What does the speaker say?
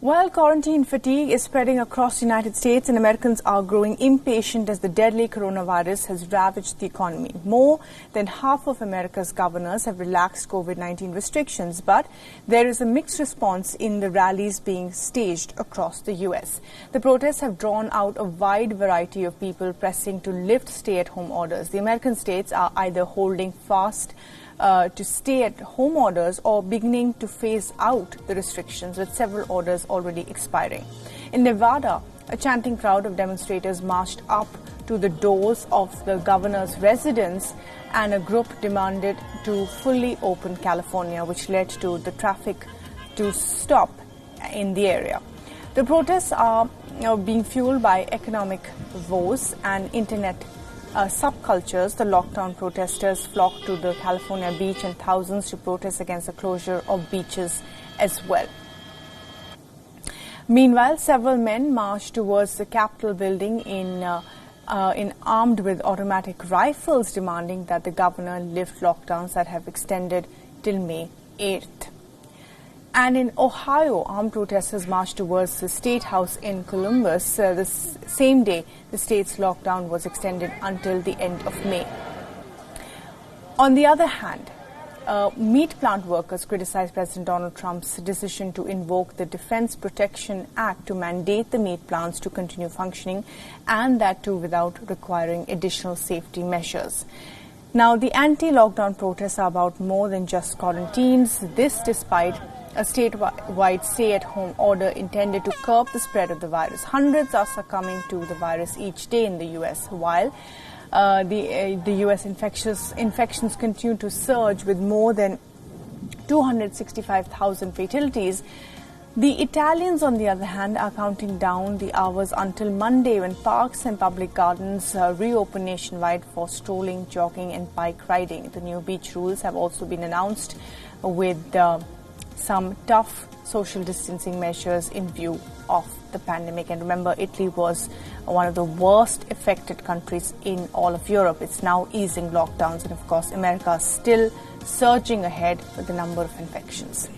While quarantine fatigue is spreading across the United States, and Americans are growing impatient as the deadly coronavirus has ravaged the economy. More than half of America's governors have relaxed COVID-19 restrictions, but there is a mixed response in the rallies being staged across the U.S. The protests have drawn out a wide variety of people pressing to lift stay-at-home orders. The American states are either holding fast to stay-at-home orders or beginning to phase out the restrictions, with several orders already expiring. In Nevada, a chanting crowd of demonstrators marched up to the doors of the governor's residence, and a group demanded to fully open California, which led to the traffic to stop in the area. The protests are being fueled by economic woes and internet subcultures. The lockdown protesters flocked to the California beach and thousands to protest against the closure of beaches as well. Meanwhile, several men marched towards the Capitol building in armed with automatic rifles, demanding that the governor lift lockdowns that have extended till May 8th. And in Ohio, armed protesters marched towards the State House in Columbus. The same day, the state's lockdown was extended until the end of May. On the other hand, meat plant workers criticized President Donald Trump's decision to invoke the Defense Production Act to mandate the meat plants to continue functioning, and that too without requiring additional safety measures. Now, the anti-lockdown protests are about more than just quarantines. This despite a statewide stay-at-home order intended to curb the spread of the virus. Hundreds are succumbing to the virus each day in the U.S., while the U.S. infections continue to surge with more than 265,000 fatalities. The Italians, on the other hand, are counting down the hours until Monday, when parks and public gardens reopen nationwide for strolling, jogging and bike riding. The new beach rules have also been announced, with some tough social distancing measures in view of the pandemic. And remember, Italy was one of the worst affected countries in all of Europe. It's now easing lockdowns, and of course, America is still surging ahead with the number of infections.